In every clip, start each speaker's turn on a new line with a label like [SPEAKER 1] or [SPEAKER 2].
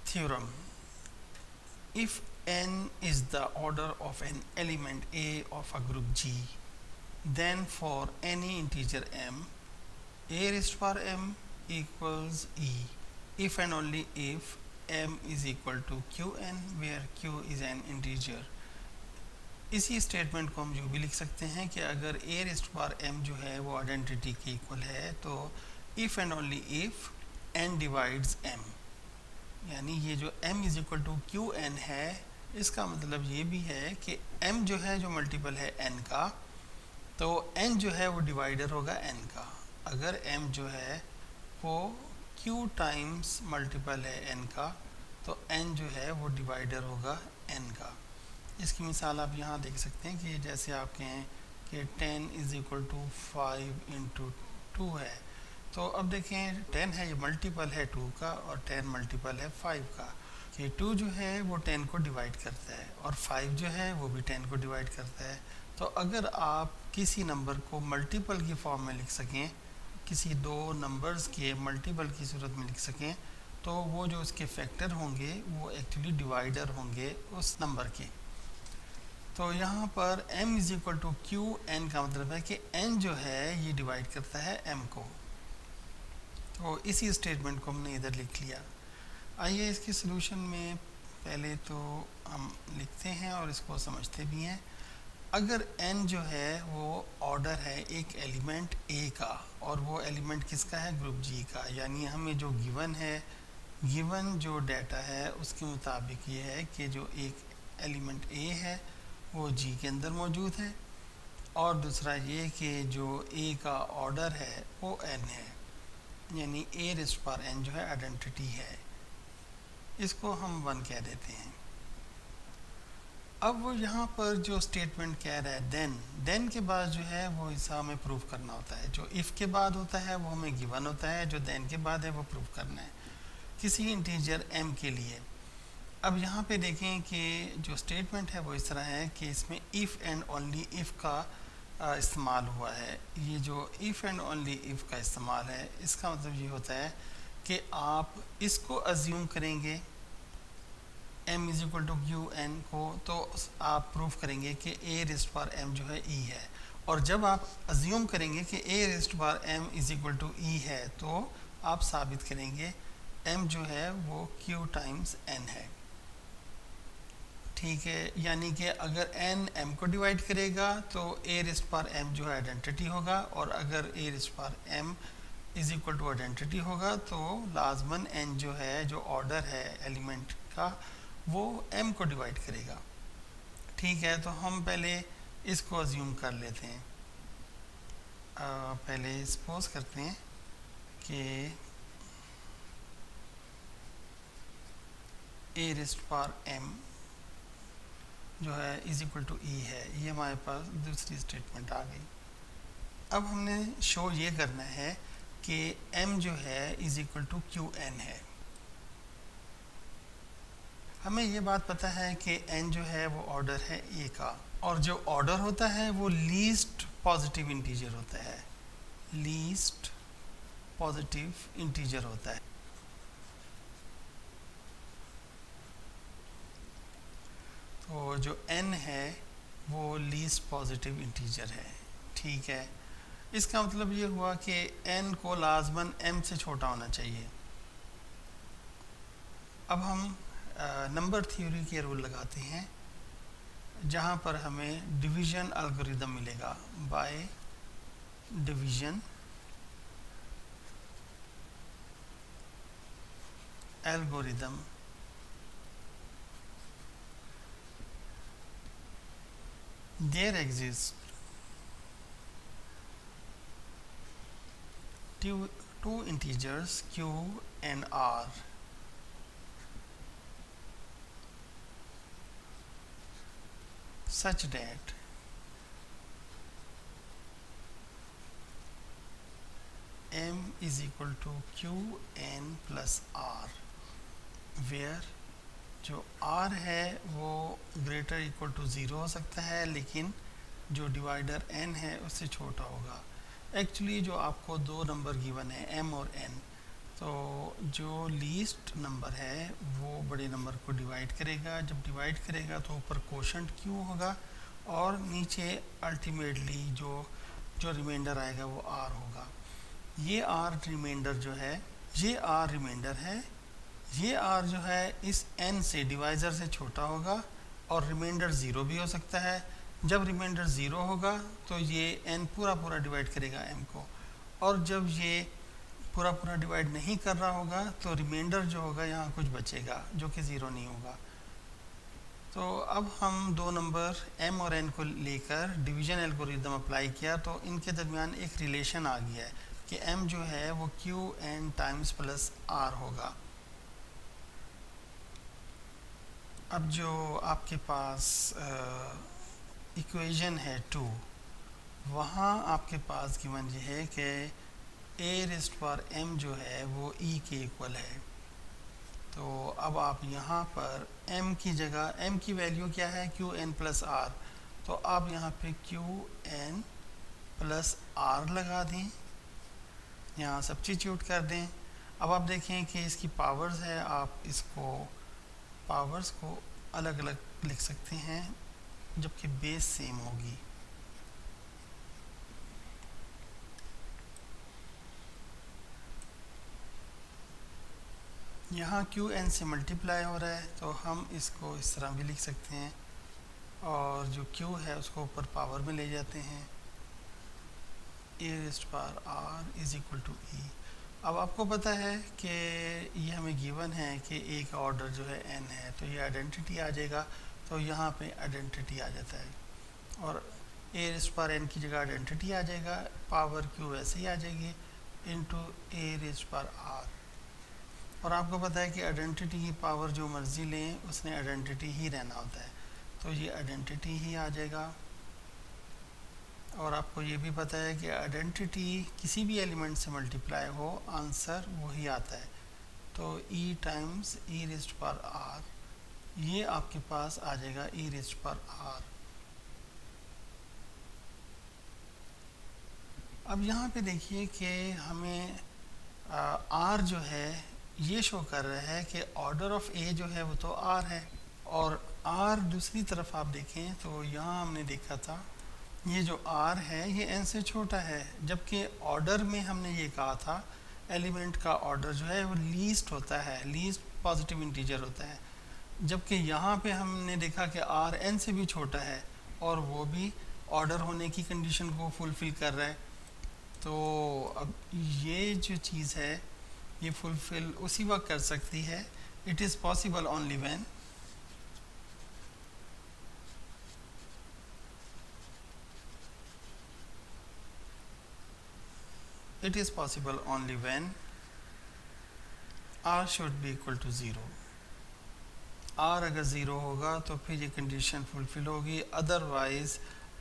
[SPEAKER 1] Theorem. If n is the order of an element A of a group G, then for any integer m, a raised to power m equals e if and only if m is equal to qn, where q is an integer. इसी statement को हम जो भी लिख सकते हैं कि अगर a raise to power m जो है वो आइडेंटिटी के इक्वल है तो if and only if n divides m, यानी ये जो m is equal to q n है, इसका मतलब ये भी है कि m जो है जो मल्टीपल है n का, तो n जो है वो डिवाइडर होगा n का. अगर m जो है वो q टाइम्स मल्टीपल है n का, तो n जो है वो डिवाइडर होगा n का. इसकी मिसाल आप यहाँ देख सकते हैं कि जैसे आप कहें कि 10 इज़ इक्वल टू 5 इंटू 2 है, तो अब देखें 10 है ये मल्टीपल है 2 का और 10 मल्टीपल है 5 का, कि 2 जो है वो 10 को डिवाइड करता है और 5 जो है वो भी 10 को डिवाइड करता है. तो अगर आप किसी नंबर को मल्टीपल की फॉर्म में लिख सकें, किसी दो नंबर्स के मल्टीपल की सूरत में लिख सकें, तो वो जो उसके फैक्टर होंगे वो एक्चुअली डिवाइडर होंगे उस नंबर के. तो यहाँ पर m is equal to q n का मतलब है कि n जो है ये डिवाइड करता है m को. तो इसी स्टेटमेंट को हमने इधर लिख लिया. आइए इसके सलूशन में पहले तो हम लिखते हैं और इसको समझते भी हैं. अगर n जो है वो ऑर्डर है एक एलिमेंट a का, और वो एलिमेंट किसका है, ग्रुप G का, यानी हमें जो गिवन है, गिवन जो डाटा है उसके मुताबिक ये है कि जो एक एलिमेंट a है वो G के अंदर मौजूद है, और दूसरा ये कि जो a का ऑर्डर है वो n है, यानी a raise to power n जो है आइडेंटिटी है. इसको हम 1 कह देते हैं. अब वो यहाँ पर जो स्टेटमेंट कह रहा है देन के बाद जो है वो हिस्सा हमें प्रूव करना होता है. जो इफ़ के बाद होता है वो हमें गिवन होता है, जो देन के बाद है वो प्रूव करना है किसी इंटीजर m के लिए. अब यहाँ पे देखें कि जो स्टेटमेंट है वो इस तरह है कि इसमें इफ़ एंड ओनली इफ़ का इस्तेमाल हुआ है. ये जो इफ़ एंड ओनली इफ़ का इस्तेमाल है, इसका मतलब ये होता है कि आप इसको अज्यूम करेंगे m is equal to q n को, तो आप प्रूव करेंगे कि a raise to power m जो है e है. और जब आप अज्यूम करेंगे कि a raise to power m is equal to e है, तो आप साबित करेंगे m जो है वो q टाइम्स n है. ठीक है, यानी कि अगर n m को डिवाइड करेगा तो a raise to power m जो है आइडेंटिटी होगा, और अगर a raise to power m is equal to identity होगा तो लाजमन n जो है जो ऑर्डर है एलिमेंट का वो m को डिवाइड करेगा. ठीक है, तो हम पहले इसको अज्यूम कर लेते हैं. पहले सपोज करते हैं कि a raise to power m जो है इज़ इक्वल टू ई है. ये हमारे पास दूसरी स्टेटमेंट आ गई. अब हमने शो ये करना है कि m जो है is equal to q n है. हमें ये बात पता है कि n जो है वो ऑर्डर है a का, और जो ऑर्डर होता है वो लीस्ट पॉजिटिव इंटीजर होता है, लीस्ट पॉजिटिव इंटीजर होता है. तो जो n है वो लीस्ट पॉजिटिव इंटीजर है. ठीक है, इसका मतलब ये हुआ कि n को लाजमन m से छोटा होना चाहिए. अब हम नंबर थ्योरी के रूल लगाते हैं, जहाँ पर हमें डिवीज़न एल्गोरिदम मिलेगा. By division algorithm there exists two integers q and r such that m is equal to q n plus r, where जो r है वो ग्रेटर इक्वल टू 0 हो सकता है, लेकिन जो डिवाइडर n है उससे छोटा होगा. एक्चुअली जो आपको दो नंबर गिवन है m और n, तो जो लीस्ट नंबर है वो बड़े नंबर को डिवाइड करेगा, जब डिवाइड करेगा तो ऊपर कोशंट क्यू होगा और नीचे अल्टीमेटली जो जो रिमाइंडर आएगा वो आर होगा। ये आर रिमाइंडर जो है, ये आर रिमाइंडर है, ये आर जो है इस एन से डिवाइज़र से छोटा होगा और रिमाइंडर ज़ीरो भी हो सकता है। जब रिमाइंडर ज़ीरो होगा तो ये एन पूरा पूरा डिवाइड करेगा एम को, और जब ये पूरा पूरा डिवाइड नहीं कर रहा होगा तो रिमाइंडर जो होगा यहाँ कुछ बचेगा जो कि ज़ीरो नहीं होगा। तो अब हम दो नंबर m और n को लेकर डिवीजन एल्गोरिदम अप्लाई किया तो इनके दरमियान एक रिलेशन आ गया है कि m जो है वो q n times plus r होगा। अब जो आपके पास इक्वेशन है 2, वहाँ आपके पास गिवन ये है कि a रेज़्ड पावर m जो है वो e के इक्वल है। तो अब आप यहाँ पर m की जगह, m की वैल्यू क्या है, क्यू एन प्लस आर, तो आप यहाँ पे क्यू एन प्लस आर लगा दें, यहाँ सब्स्टिट्यूट कर दें। अब आप देखें कि इसकी पावर्स है, आप इसको पावर्स को अलग अलग लिख सकते हैं जबकि बेस सेम होगी। यहाँ क्यू एन से मल्टीप्लाई हो रहा है तो हम इसको इस तरह भी लिख सकते हैं, और जो क्यू है उसको ऊपर पावर में ले जाते हैं, A raised power R is equal to E. अब आपको पता है कि ये हमें गिवन है कि ए का ऑर्डर जो है एन है, तो ये आइडेंटिटी आ जाएगा, तो यहाँ पे आइडेंटिटी आ जाता है, और ए रेज़्ड पावर एन की जगह आइडेंटिटी आ जाएगा, पावर क्यू वैसे ही आ जाएगी into a raised power R. और आपको पता है कि आइडेंटिटी की पावर जो मर्ज़ी लें उसने आइडेंटिटी ही रहना होता है, तो ये आइडेंटिटी ही आ जाएगा। और आपको ये भी पता है कि आइडेंटिटी किसी भी एलिमेंट से मल्टीप्लाई हो आंसर वही आता है, तो e times e raised power r, ये आपके पास आ जाएगा e रेज़्ड पावर r। अब यहाँ पे देखिए कि हमें r जो है ये शो कर रहा है कि ऑर्डर ऑफ a जो है वो तो r है, और r दूसरी तरफ आप देखें तो यहाँ हमने देखा था ये जो r है ये n से छोटा है, जबकि ऑर्डर में हमने ये कहा था एलिमेंट का ऑर्डर जो है वो लीस्ट होता है, लीस्ट पॉजिटिव इंटीजर होता है, जबकि यहाँ पे हमने देखा कि r n से भी छोटा है और वो भी ऑर्डर होने की कंडीशन को फुलफ़िल कर रहा है। तो अब ये जो चीज़ है ये फुलफ़िल उसी वक्त कर सकती है, it is possible only when it is possible only when r should be equal to 0। r अगर ज़ीरो होगा तो फिर ये कंडीशन फुलफ़िल होगी, अदरवाइज़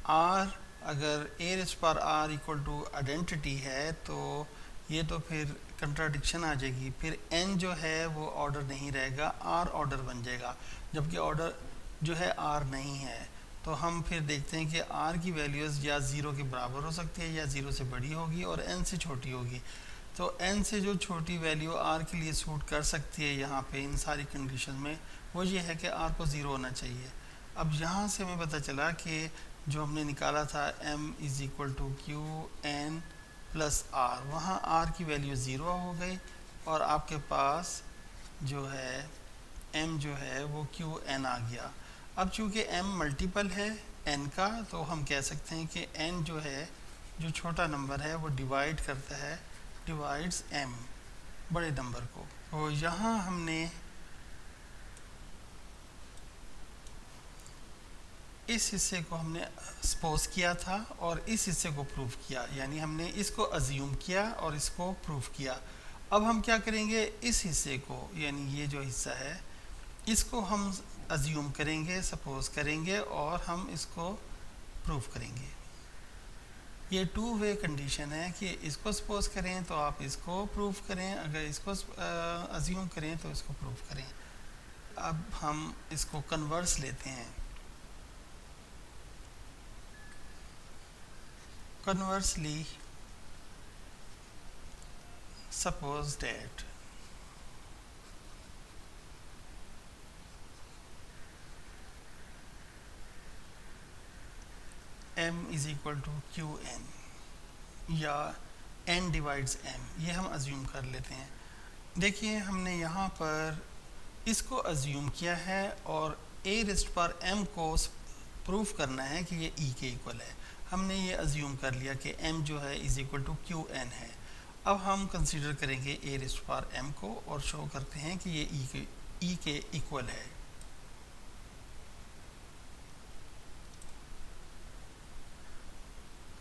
[SPEAKER 1] r अगर a raised power r equal to identity है तो ये तो फिर कंट्राडिक्शन आ जाएगी, फिर n जो है वो ऑर्डर नहीं रहेगा, r ऑर्डर बन जाएगा, जबकि ऑर्डर जो है r नहीं है। तो हम फिर देखते हैं कि r की वैल्यूज़ या ज़ीरो के बराबर हो सकती है या ज़ीरो से बड़ी होगी और n से छोटी होगी। तो n से जो छोटी वैल्यू r के लिए सूट कर सकती है यहाँ पे इन सारी कंडीशन में, वो ये है कि r को ज़ीरो होना चाहिए। अब यहाँ से हमें पता चला कि जो हमने निकाला था m is equal to q n plus R, वहाँ r की वैल्यू ज़ीरो हो गई और आपके पास जो है m जो है वो क्यू एन आ गया। अब चूँकि m मल्टीपल है n का, तो हम कह सकते हैं कि n जो है, जो छोटा नंबर है वो डिवाइड करता है, डिवाइड्स m बड़े नंबर को। तो यहाँ हमने इस हिस्से को हमने सपोज किया था और इस हिस्से को प्रूव किया, यानी हमने इसको अज्यूम किया और इसको प्रूव किया। अब हम क्या करेंगे, इस हिस्से को, यानी ये जो हिस्सा है इसको हम अज्यूम करेंगे, सपोज करेंगे और हम इसको प्रूव करेंगे। ये टू वे कंडीशन है कि इसको सपोज करें तो आप इसको प्रूव करें, अगर इसको अज्यूम करें तो इसको प्रूव करें। अब हम इसको कन्वर्स लेते हैं। Conversely suppose that m is equal to qn या n डिवाइड्स m, ये हम अज्यूम कर लेते हैं। देखिए हमने यहाँ पर इसको अज्यूम किया है और a रेस्ट पर m को प्रूफ करना है कि ये e के इक्वल है। हमने ये अज्यूम कर लिया कि m जो है is equal to q n है। अब हम कंसीडर करेंगे a रेस्ट पर m को और शो करते हैं कि ये e के इक्वल है।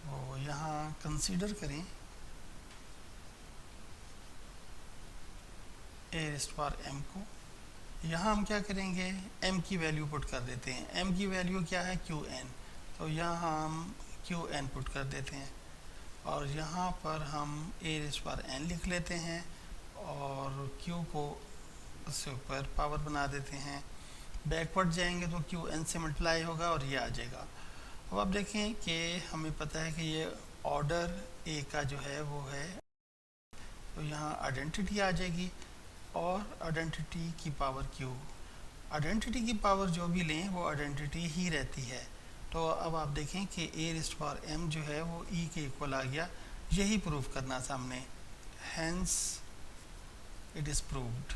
[SPEAKER 1] तो यहाँ कंसीडर करें a रेस्ट पर m को। यहाँ हम क्या करेंगे, m की वैल्यू पुट कर देते हैं। m की वैल्यू क्या है, क्यू एन, तो यहाँ हम क्यू एन पुट कर देते हैं और यहाँ पर हम a रेज़ पर n लिख लेते हैं और q को उससे ऊपर पावर बना देते हैं। बैकवर्ड जाएंगे तो क्यू एन से मल्टीप्लाई होगा और ये आ जाएगा। अब आप देखें कि हमें पता है कि ये ऑर्डर a का जो है वो है, तो यहाँ आइडेंटिटी आ जाएगी और आइडेंटिटी की पावर q, आइडेंटिटी की पावर जो भी लें वो आइडेंटिटी ही रहती है। तो अब आप देखें कि a रेज़ पावर m जो है वो e के इक्वल आ गया। यही प्रूफ करना था हमने, हैंस इट इज़ प्रूव्ड।